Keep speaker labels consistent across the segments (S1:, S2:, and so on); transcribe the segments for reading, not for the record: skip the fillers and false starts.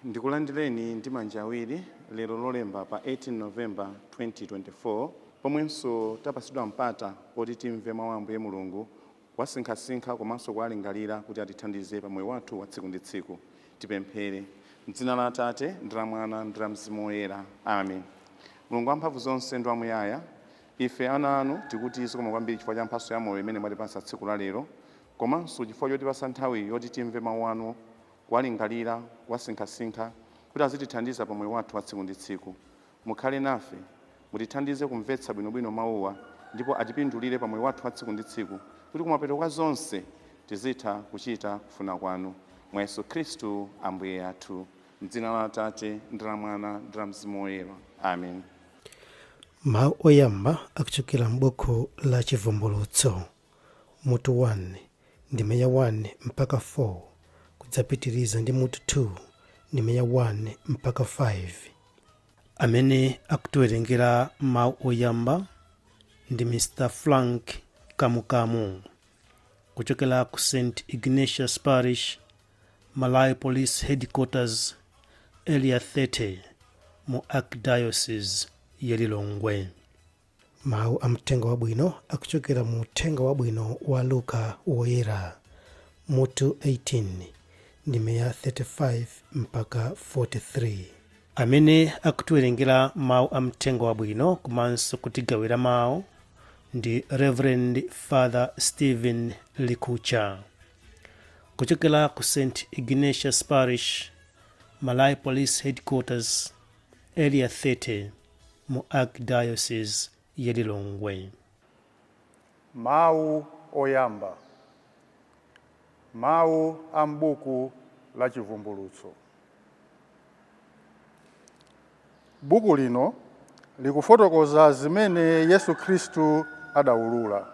S1: Ndikulandireni ndi manja awiri lero Lolemba pa 18 November 2024 pomwenso tapasidwa mpata oti timve mawu a Ambuye Mulungu wasinkhasinkha komanso kuwalingalira kuti atithandize pa moyo wathu wa tsiku ndi tsiku. Tipemphere. M'dzina la Atate ndi la Mwana ndi la Mzimu Woyera. Amen. Mulungu wamphamvu zonse ndi wamuyaya, ife ana anu tikuti zikomo kwambiri chifukwa cha mphatso ya moyo imene mwatipatsa tsiku la lero, komanso chifukwa chotipatsa nthawi yoti timve mawu anu kuwalingalira wasinkhasinkha kuti azitithandiza pa moyo wathu wa tsiku ndi tsiku. Mukhale nafe, mutithandize kumvetsa bwinobwino mawuwa ndipo atipindulire pa moyo wathu wa tsiku ndi tsiku kuti kumapeto kwa zonse tizitha kuchita kufuna kwanu. Mwa Yesu Khristu Ambuye athu. M'dzina la Atate ndi la Mwana ndi la Mzimu Woyera. Amen.
S2: Mawu oyamba akuchokera m'buku la Chivumbulutso mutu 1 ndime ya 1 mpaka 4 kudzapitiriza ndi mutu 2 ndime ya 1 mpaka 5. Amene akutiwerengera mawu oyamba ndi Mr. Frank Kamukamu kuchokera ku St. Ignatius Parish, Malaya Police Headquarters, Area 30 mu Archdiocese ya Lilongwe. Mawu amtenga wabwino akuchokera mu uthenga wabwino wa Luka woyera mutu 18 ndime ya 35 mpaka 43. Amene akutiwerengera mawu amtenga wabwino komanso kutigawira mawu ndi Reverend Father Stephen Likhutcha kuchokera ku St. Ignatius Parish, Malaya Police Headquarters, Area 30 mu Archdiocese ya Lilongwe.
S3: Mawu oyamba. Mawu a m'buku la Chivumbulutso. Buku lino likufotokoza zimene Yesu Khristu adawulula.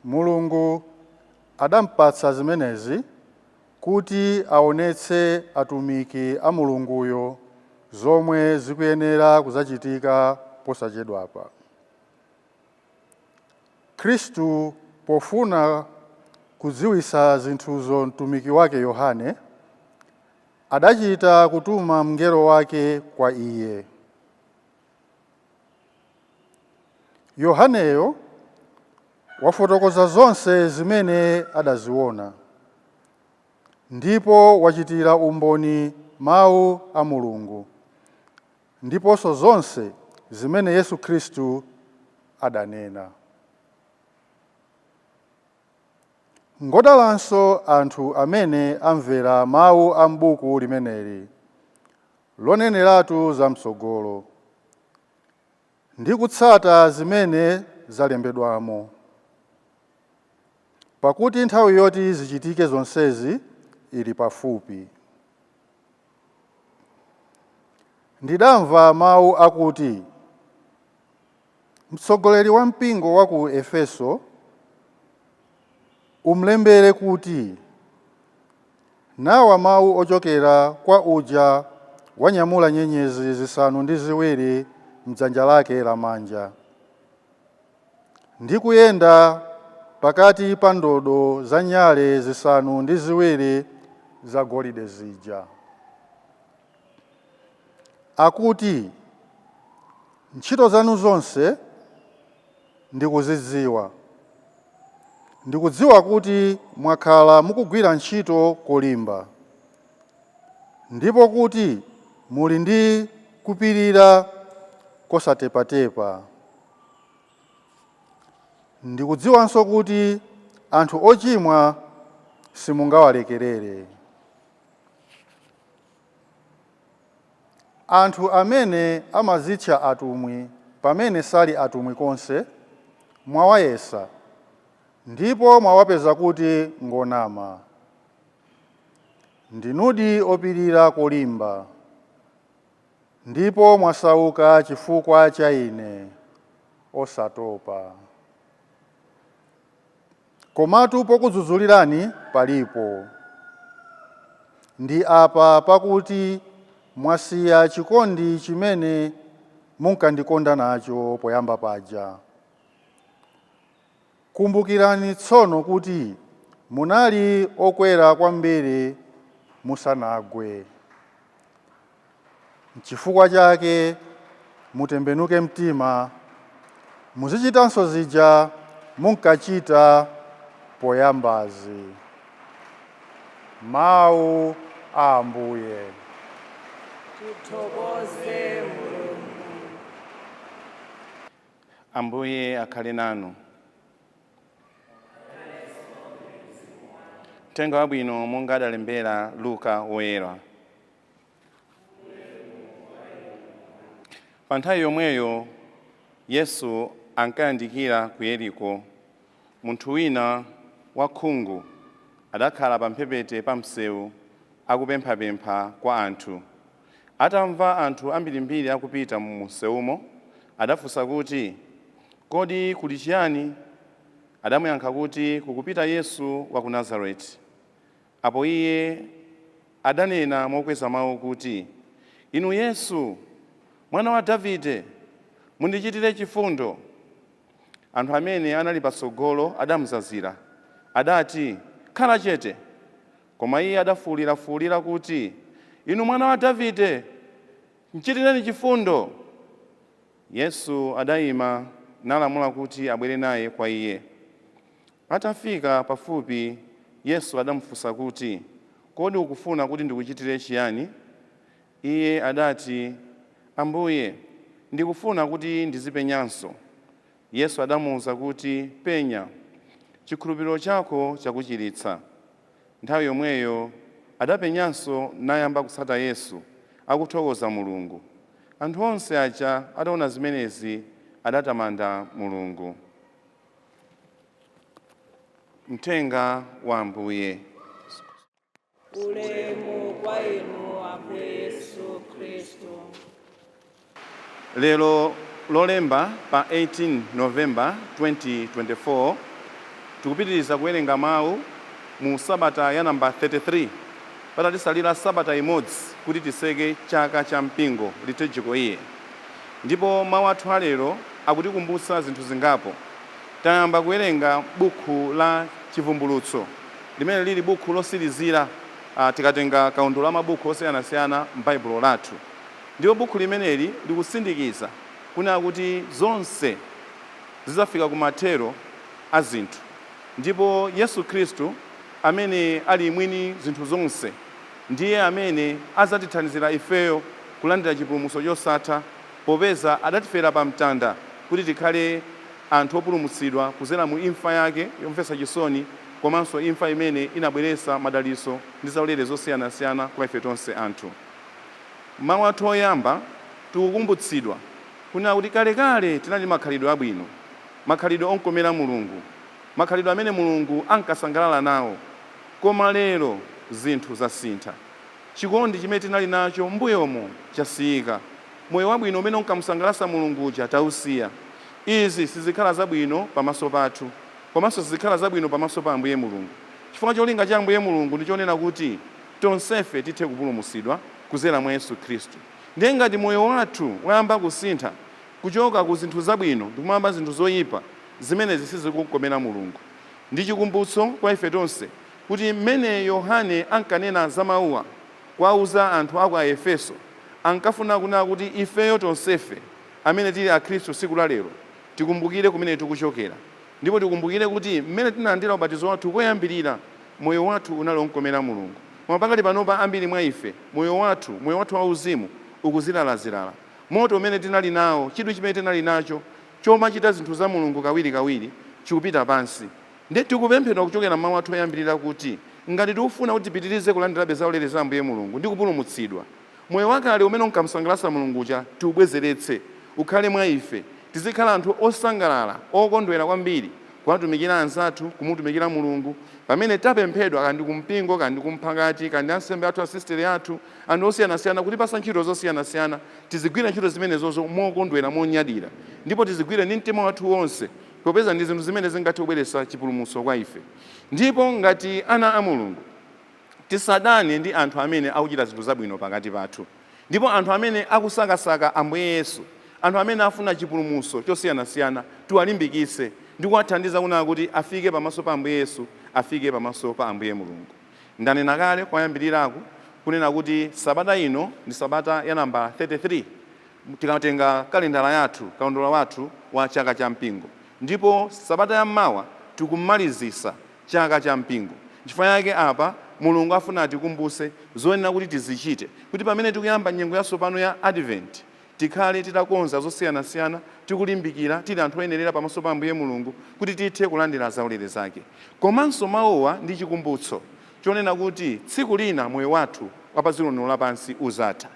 S3: Mulungu adampatsa zimenezi kuti aonetse atumiki a Mulunguyo zomwe zikuyenera kuzachitika posachedwapa. Khristu pofuna kudziwitsa zinthuzo mtumiki wake Yohane adachita kutuma mngelo wake kwa iye. Yohaneyo wafotokoza zonse zimene adaziona ndipo wachitira umboni mawu a Mulungu ndiponso zonse zimene Yesu Khristu adanena. Ngodalanso anthu amene amvera mawu a m'buku limeneli loneneratu zam'tsogolo ndi kutsata zimene zalembedwamo, pakuti nthawi yoti zichitike zonsezi ili pafupi. Ndidamva mawu akuti mtsogoleri wa mpingo wa ku Efeso umlembere kuti nawa mawu ochokera kwa uja wanyamula nyenyezi zisanu ndi ziwiri m'dzanja lake lamanja ndi kuyenda pakati pa ndodo za nyale zisanu ndi ziwiri za golide zija. Akuti ntchito zanu zonse ndikuzidziwa. Ndikudziwa kuti mwakhala mukugwira ntchito kolimba, ndipo kuti muli ndi kupirira kosatepatepa. Ndikudziwanso kuti anthu ochimwa simungawalekerere. Anthu amene amadzitcha atumwi pamene sali atumwi konse mwawayesa ndipo mwawapeza kuti ngonama. Ndinudi opirira kolimba ndipo mwasauka chifukwa cha ine. osatopa. Komatu pokudzudzulirani palipo. Ndi apa pakuti mwasiya chikondi chimene munkandikonda nacho poyamba paja. Kumbukirani tsono kuti munali okwera kwambiri musanagwe. N'chifukwa chake mutembenuke mtima, muzichitanso zija munkachita poyambazi. Mawu a Ambuye.
S4: Tithokoze Mulungu.
S1: Ambuye akhale nanu. Uthenga wabwino monga adalembera Luka woyera. Pa nthawi yomweyo Yesu ankayandikira ku Yeriko. Munthu wina wakhungu adakhala pa mphepete pa msewu akupemphapempha kwa anthu. Atamva anthu ambirimbiri akupita mu msewumo, adafunsa kuti, kodi kuli chiyani? Adamuyankha kuti kukupita Yesu wa ku Nazareti. Apo iye adanena mokweza mawu kuti, inu Yesu, mwana wa Davide, mundichitire chifundo. Anthu amene anali patsogolo adamuzazira. Adati, khala chete. Koma iye adafuwulira kuti, inu mwana wa Davide, mchitireni chifundo. Yesu adayima nalamula kuti abwere naye kwa iye. Atafika pafupi, Yesu adamufunsa kuti, kodi ukufuna kuti ndikuchitire chiyani? Iye adati, Ambuye, ndikufuna kuti ndizipenyanso. Yesu adamuwuza kuti, penya, chikhulupiriro chako chakuchiritsa. Nthawi yomweyo adapenyanso nayamba kutsata Yesu, akuthokoza Mulungu. Anthu onse aja ataona zimenezi adatamanda Mulungu. Uthenga wa Ambuye.
S4: Ulemu kwa inu Ambuye Yesu Kristu.
S1: Lero Lolemba pa 18 November 2024 tikupitiriza kuwerenga mawu mu sabata ya namba 33 patatisalira sabata imodzi kuti tiseke chaka cha mpingo liturgical year. Ndipo mawu athu alero akutikumbutsa zinthu zingapo. Tayamba kuwerenga buku la chivumbulutso limene lili buku losirizira tikatenga kaundu la mabuku osiyanasiyana m'Baibulo lathu. Ndipo buku limeneli likusindikiza kuna kuti zonse zizafika kumathero a zinthu. Ndipo Yesu Kristu amene ali mwini zinthu zonse ndiye amene azatithandizira ifeyo kulandira chipulumutso chosatha, popeza adatifera pa mtanda kuti tikhale anthu opulumutsidwa kudzera mu imfa yake yomvetsa chisoni, komanso imfa imene inabweretsa madalitso ndi zaulere zosiyanasiyana kwa ife tonse anthu. Mawu athu oyamba tikukumbutsidwa kuna kuti kalekale tinali makhalidwe abwino, makhalidwe onkomera Mulungu, makhalidwe amene Mulungu ankasangalala nawo. Koma lero zinthu zasintha. Chikondi chimene tinali nacho mbuyomo chasiyika. Moyo wabwino umene unkamusangalatsa Mulungu tausiya. Izi sizikhala zabwino pamaso pathu, komanso sizikhala zabwino pamaso pa Ambuye Mulungu. Chifukwa cholinga cha Ambuye Mulungu ndichonena kuti tonsefe tithe kupulumutsidwa kudzera mwa Yesu Kristu. Ndiye ngati moyo wathu wayamba kusintha kuchoka ku zinthu zabwino ndikumamba zinthu zoyipa, zimene sizikukomera Mulungu. Ndi chikumbutso kwa ife tonse kuti mmene Yohane ankanena za mawuwa kwauza anthu aku a Efeso, ankafuna kunena kuti ifeyo tonsefe amene tili a Khristu siku la lero tikumbukire kumene tikuchokera. Ndipo tikumbukire kuti mmene tinalandira ubatizo wathu koyambirira moyo wathu unali onkomera Mulungu. Koma pakali panopa ambiri mwa ife moyo wathu wauzimu ukuzilalazirala. Moto umene tinali nawo, chidwi chimene tinali nacho chomachita zinthu za Mulungu kawirikawiri chikupita pansi. Ndiye tikupemphedwa kuchokera mmawu athu oyambirira kuti ngati tikufuna kuti tipitirize kulandira zaulere za Ambuye Mulungu ndi kupulumutsidwa, moyo wakale umene unkamusangalatsa Mulunguja tiubwezeretse ukhale mwa ife. Tizikhala anthu osangalala, okondwera kwambiri kuwatumikira anzathu, kumutumikira Mulungu pamene tapemphedwa kandi kumpingo kandi kumphakati kandi ansembe athu, asistere athu, anthu osiyanasiyana kuti pasa ntchito zosiyanasiyana tizigwira ntchito zimenezozo mokondwera monyadira. ndipo tizigwire ndi mtima wathu wonse, popeza ndi zinthu zimene zingathe kubweretsa chipulumutso kwa ife. Ndipo ngati ana a Mulungu tisadane ndi anthu amene akuchita zinthu zabwino pakati pathu, ndipo anthu amene akusakasaka Ambuye Yesu, anthu amene afuna chipulumutso chosiyanasiyana, tiwalimbikitse ndi kuwathandiza kunena kuti afike pamaso pa Ambuye Yesu, afike pamaso pa Ambuye Mulungu. Ndanena kale kwayambirirako kunena kuti sabata ino ndi sabata ya namba 33 tikatenga kalendala yathu, kalondola wathu wa chaka cha mpingo, ndipo sabata ya mmawa tikumalizisa chaka cha mpingo. Chifukwa yake apa Mulungu afuna atikumbuse zoyenera kuti tizichite, kuti pamene tikuyamba nyengo yatsopano ya Advent tikhale titakonza zosiyanasiyana, tikulimbikira tili anthu oyenerera pamaso pa Ambuye Mulungu kuti tithe kulandira zaulere zake. Komanso mawowa ndi chikumbutso chonena kuti tsiku lina moyo wathu wapadziko lino lapansi uzatha.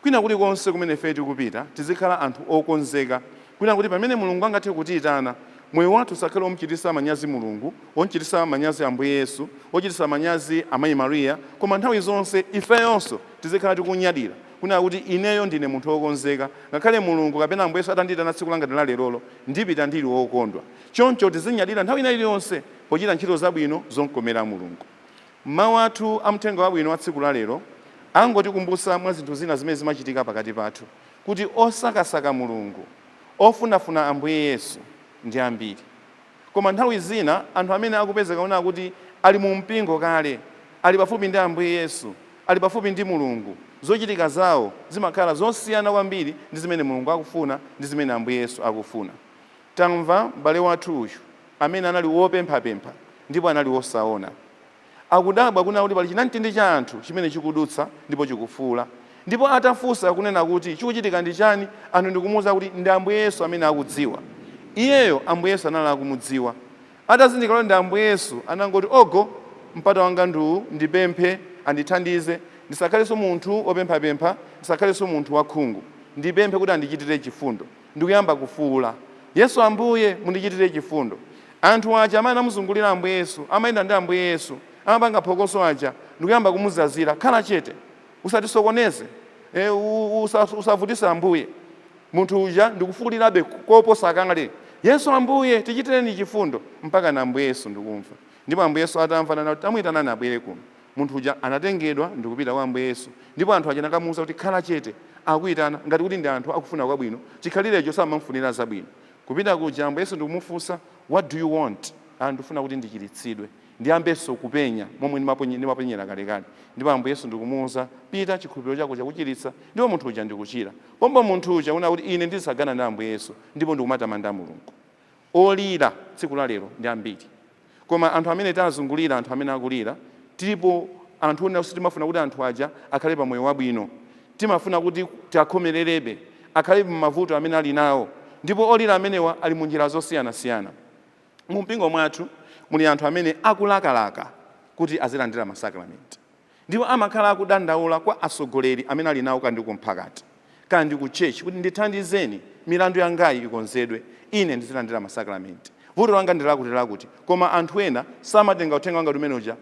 S1: Kwina kulikonse kumene ife tikupita tizikhala anthu okonzeka, kwina kuti pamene Mulungu angathe kutiyitana moyo wathu usakhale omchitisa manyazi Mulungu, omchitisa manyazi Ambuye Yesu, ochitisa manyazi amayi Mariya, koma nthawi zonse ifeyonso tizikhala tikunyadira kunena kuti ineyo ndine munthu wokonzeka, ngakhale Mulungu kapena Ambuye Yesu atandiyitana tsiku langa la lero ndipita ndili wokondwa. Choncho tizinyadira nthawi iliyonse pochita ntchito zabwino zomkomera Mulungu. Mawu athu amthenga wabwino wa tsiku la lero angotikumbusa mwa zinthu zina zimene zimachitika pakati pathu, kuti osakasaka Mulungu, ofunafuna Ambuye Yesu ndi ambiri. Koma nthawi zina anthu amene akupezeka kunena kuti ali mu mpingo kale, ali pafupi ndi Ambuye Yesu, ali pafupi ndi Mulungu, zochitika zawo zimakhala zosiyana kwambiri ndi zimene Mulungu akufuna ndi zimene Ambuye Yesu akufuna. Tamva m'bale wathu uyu amene anali wopemphapempha ndipo anali wosaona, akudabwa kunena kuti pali chinamtindi cha anthu chimene chikudutsa ndipo chikufuula, ndipo atafunsa kunena kuti chikuchitika ndi chani, anthu ndikumuwuza kuti ndi Ambuye Yesu amene akudziwa. Iyeyo Ambuye Yesu anali akumudziwa. Atazindikira kuti ndi Ambuye Yesu anangoti, ogo mpata wanga nduwu ndipemphe andithandize, ndisakhalenso munthu opemphapempha, ndisakhalenso munthu wakhungu, ndipemphe kuti andichitire chifundo. Ndikuyamba kufuula, Yesu Ambuye mundichitire chifundo. Anthu aja amene amuzungulira Ambuye Yesu, amayenda ndi Ambuye Yesu, amapanga phokoso aja, ndikuyamba kumuzazira, khala chete, usatisokoneze, usavutisa Ambuye. Munthu uja ndikufuulirabe koposa kangale, Yesu Ambuye tichitireni chifundo, mpaka na Ambuye Yesu ndikumva. Ndipo Ambuye Yesu atamva nana kuti amuyitana abwere kuno. Munthu uja anatengedwa ndikupita kwa Ambuye Yesu, ndipo anthu aja anakamuwuza kuti khala chete, akuyitana ngati kuti ndi anthu akufuna kwabwino, chikhalirecho samamfunira zabwino. Kupita kuja Ambuye Yesu ndikumufunsa, what do you want? Ndifuna kuti ndichiritsidwe, ndiyambenso kupenya momwe ndimapenyera kalekale. Ndipo Ambuye Yesu ndikumuwuza, pita chikhulupiriro chako chakuchiritsa, ndipo munthu uja ndikuchira. Pombo munthu uja una kuti ine ndisagana ndi Ambuye Yesu, ndipo ndikumatamanda Mulungu. Olira tsiku la lero ndi ambiri, koma anthu amene tazungulira, anthu amene akulira, tilipo anthu ona timafuna kuti anthu aja akhale pa moyo wabwino, timafuna kuti tiakhomererebe, akhale m'mavuto amene ali nawo, ndipo olira amenewa ali mu njira zosiyanasiyana. Mu mpingo mwathu muli anthu amene akulakalaka kuti azilandira masakramenti, ndipo amakhala akudandaula kwa asogoleri amene ali nawo kandi kumphakati kandi ku church kuti ndithandizeni milandu yangayi ikonzedwe, ine ndizilandira masakramenti, vuto langa ndilakutirakuti. Koma anthu ena samatenga uthenga wanga umene uja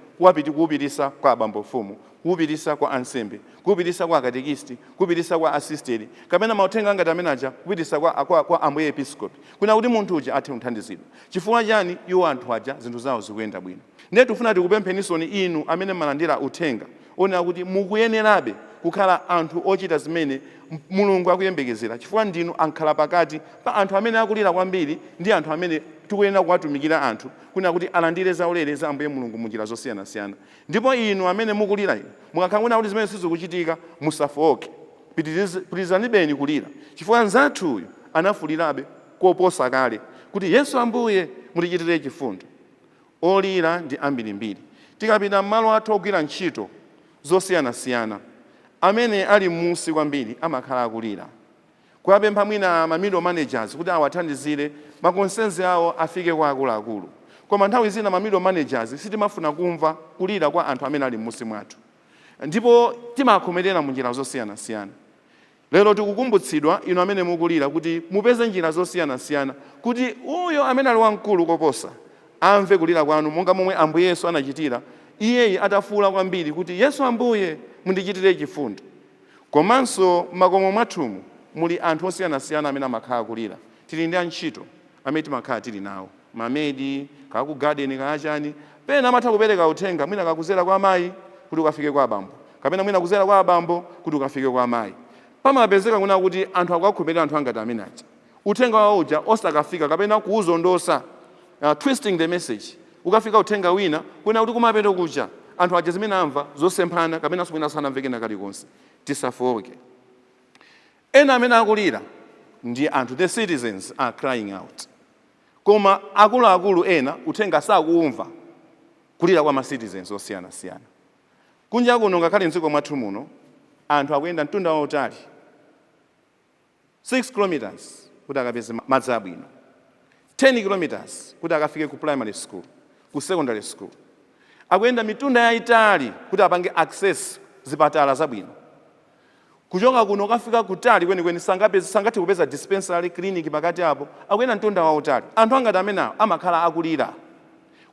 S1: kuwupitisa kwa abambofumu, kuwupitisa kwa ansembe, kuwupitisa kwa akatekisti, kuwupitisa kwa asisteri, kapena mauthenga ngati amene aja kupitisa kwa Ambuye Episkopi, kuna kuti munthu uja athe kuthandizidwa. Chifukwa chani? Iwo anthu aja zinthu zawo zikuyenda bwino. Ndiye tifuna tikupemphenisoni inu amene malandira uthenga, onera kuti mukuyenerabe kukhala anthu ochita zimene Mulungu akuyembekezera, chifukwa ndinu ankhala pakati pa anthu amene akulira kwambiri ndi anthu amene tikuyenera kuwatumikira anthu kuna kuti alandire zaulere za Ambuye Mulungu mu njira zosiyanasiyana. Ndipo inu amene mukulira inu mukakhala kuti zimene sizikuchitika, musafoke, pitirizanibeni kulira, chifukwa anzathu uyu anafulirabe koposa kale kuti Yesu Ambuye mutichitire chifundo. Olira ndi ambirimbiri. Tikapita m'malo athu ogwira ntchito zosiyanasiyana, amene ali m'munsi kwambiri amakhala akulira. Kuwapempha mwina mamiddle managers kuti awathandizire makonsenzi awo afike kwa akuluakulu. Koma nthawi zina mamiddle managers sitimafuna kumva kulira kwa anthu amene ali m'munsi mwathu, ndipo timakhomerera mu njira zosiyanasiyana. Lero tikukumbutsidwa inu amene mukulira kuti mupeze njira zosiyanasiyana kuti uyo amene ali wamkulu koposa amve kulira kwanu, monga momwe Ambuye Yesu anachitira. Iyeyi atafuula kwambiri kuti Yesu Ambuye mundichitire chifundo. Komanso makomo mwathumu muli anthu osiyanasiyana amene amakhala kulira. tili ndi antchito amene timakhala tili nawo, mamedi, kaku garden kaachani, pena amatha kupereka uthenga, mwina kakuzera kwa amayi kuti ukafike kwa abambo, kapena mwina kuzera kwa abambo kuti ukafike kwa amayi. Pamapezeka kuna kuti anthu akukhomerera anthu angati amene aja. Uthenga wawo uja osakafika kapena kuuzondosa, twisting the message. Ukafika uthenga wina, kuna kuti kumapeto kuja, anthu aja zimene amva zosemphana kapena mwina sanamveke na kalikonse. Tisafowoke. Ena amene akulira ndi anthu, the citizens are crying out. Koma akuluakulu ena uthenga sakuumva kulira kwa ma citizens osiyanasiyana. Kunja kuno ngakhale m'dziko mwathu muno, anthu akuyenda mtunda wautali 6 kilometers kuti akapeze madzi abwino, 10 kilometers kuti akafike ku primary school, ku secondary school. Akuyenda mitunda yaitali kuti apange access zipatala zabwino. Kuchoka kuno kafika kutali kwenikweni sangati kupeza dispensary clinic pakati apo, akuyenda mtunda wautali. Anthu angati amenawo amakhala akulira,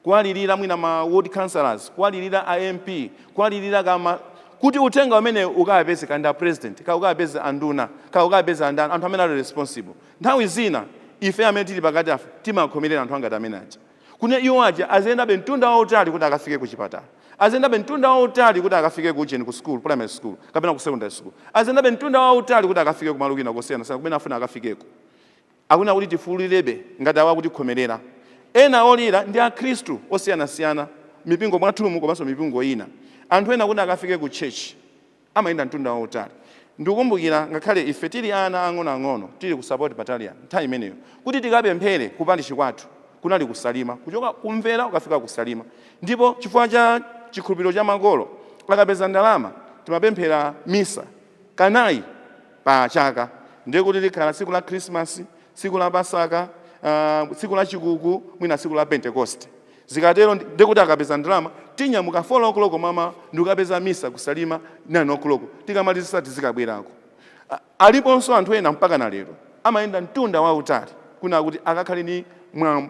S1: kuwalirira mwina ma ward councillors, kuwalirira MP, kuwalirira kama kuti uthenga umene ukapeze kanda president, ka ukapeze anduna, ka ukapeze andana, anthu amene ali responsible. Nthawi zina ife amene tili pakati afa timakhomerera anthu angati amene aja. Kune iwo aja azenda mtunda wautali kuti akafike ku chipatala, azenda mtunda wautali kuti akafike ku school, primary school, kapena ku secondary school, azenda mtunda wautali kuti akafike ku malukina kosiyanasiyana kumene afuna akafikeko. Akuna kuti tifulirebe ngati awa kuti khomerera. Ena olira ndi akhristu osiyanasiyana, mipingo mwathumu komanso mipingo ina. Anthu ena kuti akafike ku church amayenda mtunda wautali. Ndikukumbukira ngakhale ife tili ana ang'ono tili ku support battalion nthawi imeneyo kuti tikapemphere kupalishi kwathu kunali kusalima, kuchoka kumvera ukafika kusalima. Ndipo chifukwa cha chikhulupiriro cha makolo akapeza ndalama timapemphera misa kanayi pa chaka, ndiye kuti likhala tsiku la Christmas, tsiku la Pasaka, tsiku la chikuku, mwina tsiku la Pentecost. Zikatero ndiye kuti akapeza ndalama tinyamuka 4 o'clock mama ndikapeza misa kusalima 9 o'clock tikamalizisa tizikabwerako. Aliponso anthu ena mpaka na lero amayenda mtunda wautali kuna kuti akakhale ni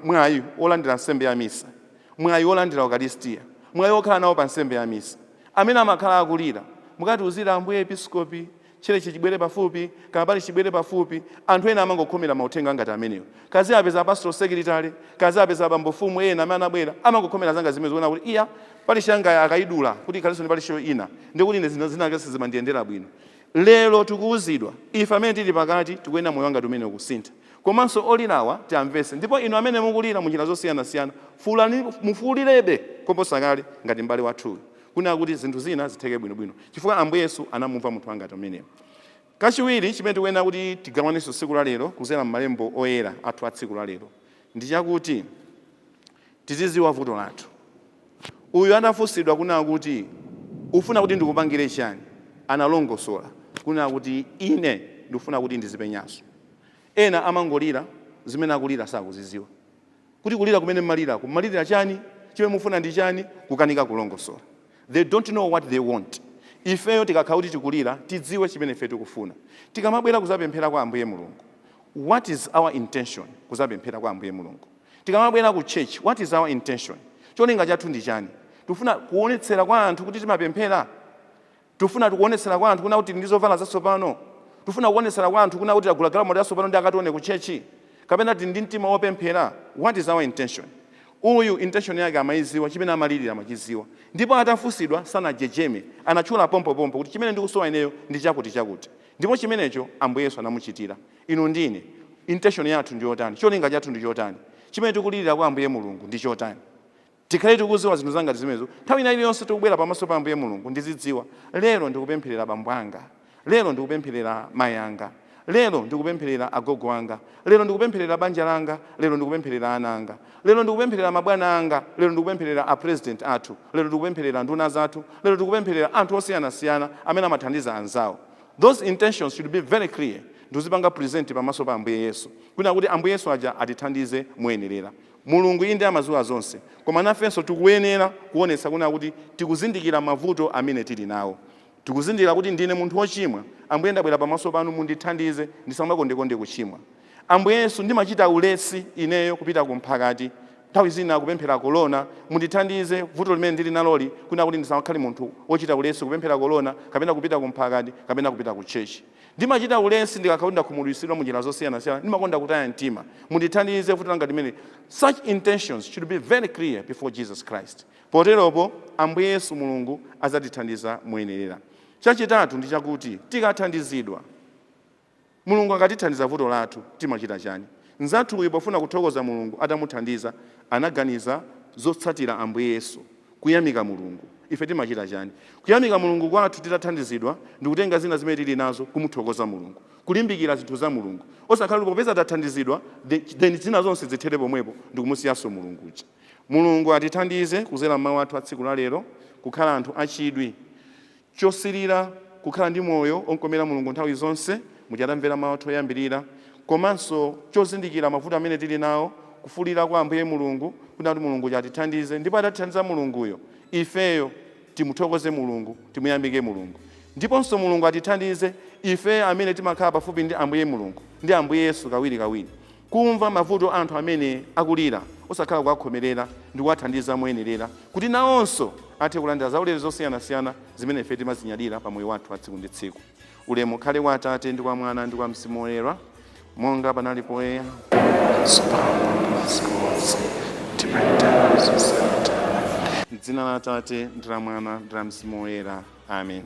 S1: mwayi olandira nsembe ya misa, mwayi olandira Eucharistia, mwayi okhala nawo pa nsembe ya misa, amene amakhala akulira mukati uzira Ambuye Episkopi, cherechi chibwere pafupi, kapali chibwere pafupi. Anthu ena amangokhomera mauthenga ngati amenewo. Kazi apeza pastoral secretary, kazi apeza bambofumu ena amene anabwera amangokhomera zanga zimene zikuona kuti iya pali shanga akaidula kuti kalinso ni pali show ina, ndi kuti ine zina zonse zimandiyendera bwino. Lero tikuuzidwa ife amene tili pakati tikuyenda moyo wanga tumene ukusintha. Komanso olirawa tiamvese, ndipo inu amene mukulira munjira zosiyanasiyana mufulirebe koposa kale ngati m'bale wathu kuna kuti zinthu zina zitheke bwinobwino chifukwa Ambuye Yesu anamumva munthu wanga ameneyo. Kachiwiri chimene tikuyenda kuti tigawaninso tsiku la lero kuzera m'malembo oyera athu a tsiku la lero ndi chakuti tizidziwa vuto lathu. Uyu anafunsidwa kuna kuti ufuna kuti ndikupangire chani, analongosola kuna kuti ine ndifuna kuti ndizipenyaso. Ena amangolira zimene akulira sakuziziwa kuti kulira kumene mmalira kumalirira chani, chimene mufuna ndi chani, kukanika kulongosola. They don't know what they want. Ifeyo tikakhala kuti tikulira tidziwe chimene ife tikufuna. Tikamabwera kuzapemphera kwa Ambuye Mulungu, what is our intention kuzapemphera kwa Ambuye Mulungu? Tikamabwera ku church, what is our intention? Cholinga chathu ndi chani? Tufuna kuonetsera kwa anthu kuti timapemphera? Tufuna kuonetsera kwa anthu kuna kuti ndizovala zatsopano? Tufuna kuonetsera kwa anthu kuna kuti agula galimoto yatsopano ndi akatione ku church? Kapena ndi mtima wopemphera? What is our intention? Uyu intention yake amayiziwa, chimene amalirira amachiziwa. Ndipo atafunsidwa sana jejeme, anachula pompo kuti chimene ndikusowa ineyo ndi chakuti. Ndipo chimenecho Ambuye Yesu anamuchitira. Inu ndine intention yathu ndi yotani? Cholinga chathu ndi chotani? Chimene tikulirira kwa Ambuye Mulungu ndi chotani? Tikhale tikuziwa zinthu zanga zimenezo. Nthawi ina iliyonse tikubwera pamaso pa Ambuye Mulungu ndizidziwa. Lero ndikupempherera bambo anga, lero ndikupempherera mayi anga, lero ndikupempherera agogo anga, lero ndikupempherera banja langa, lero ndikupempherera ana anga, lero ndikupempherera mabwana anga, lero ndikupempherera a president athu, lero ndikupempherera nduna zathu, lero ndikupempherera anthu osiyanasiyana amene amathandiza anzawo. Those intentions should be very clear. Ndizipanga present pamaso pa Ambuye Yesu kuna kuti Ambuye Yesu aja atithandize moyenerera. Mulungu inde amadziwa zonse, koma nafenso tikuyenera kuonetsa kuna kuti tikuzindikira mavuto amene tili nawo. Tikuzindikira kuti ndine munthu wochimwa, Ambuye ndabwera pamaso panu mundithandize ndisamakondekonde kuchimwa. Ambuye Yesu ndimachita ulesi ineyo kupita kumphakati nthawi zina kupemphera kolona, mundithandize vuto limene ndili naloli, kuna kuti ndisamakhale munthu wochita ulesi kupemphera kolona, kapena kupita kumphakati, kapena kupita ku chechi. Ndimachita ulesi ndikakhala ndakhumudwitsidwa mu njira zosiyanasiyana, ndimakonda kutaya mtima. Mundithandize vuto langa limene. Such intentions should be very clear before Jesus Christ. Poteropo Ambuye Yesu Mulungu azatithandiza moyenerera. Chachitatu ndi chakuti tikathandizidwa, Mulungu akatithandiza vuto lathu, timachita chani? Nzathu uyu pofuna kuthokoza Mulungu atamuthandiza, anaganiza zotsatira Ambuye Yesu, kuyamika Mulungu. Ife timachita chani? Kuyamika Mulungu kwathu titathandizidwa ndi kutenga zina zimene tili nazo kumuthokoza Mulungu, kulimbikira zinthu za Mulungu. Osakhala popeza tathandizidwa then zina zonse zithere pomwepo ndi kumusiyanso Mulungu uja. Mulungu atithandize kuzera mawu athu a tsiku la lero, kukhala anthu achidwi, chosirira, kukhala ndi moyo onkomera Mulungu nthawi zonse, muchatamvera mawu athu oyambirira, komanso chozindikira mavuto amene tili nawo, kufulira kwa Ambuye Mulungu, kuti Mulungu atithandize, ndipo atatithandiza Mulunguyo, ifeyo timuthokoze Mulungu, timuyamike Mulungu. Ndiponso Mulungu atithandize ife amene timakhala pafupi ndi Ambuye Mulungu, ndi Ambuye Yesu kawiri, kumva mavuto anthu amene akulira, osakhala kuwakhomerera ndi kuwathandiza moyenerera, kuti nawonso athe kulandira zaulere zosiyanasiyana zimene ife timazinyadira pa moyo wathu wa tsiku ndi tsiku. Ulemu ukhale kwa Atate ndi kwa Mwana ndi kwa Mzimu Woyera, monga panali poyera. M'dzina la Atate ndi la Mwana ndi la Mzimu Woyera. Amen.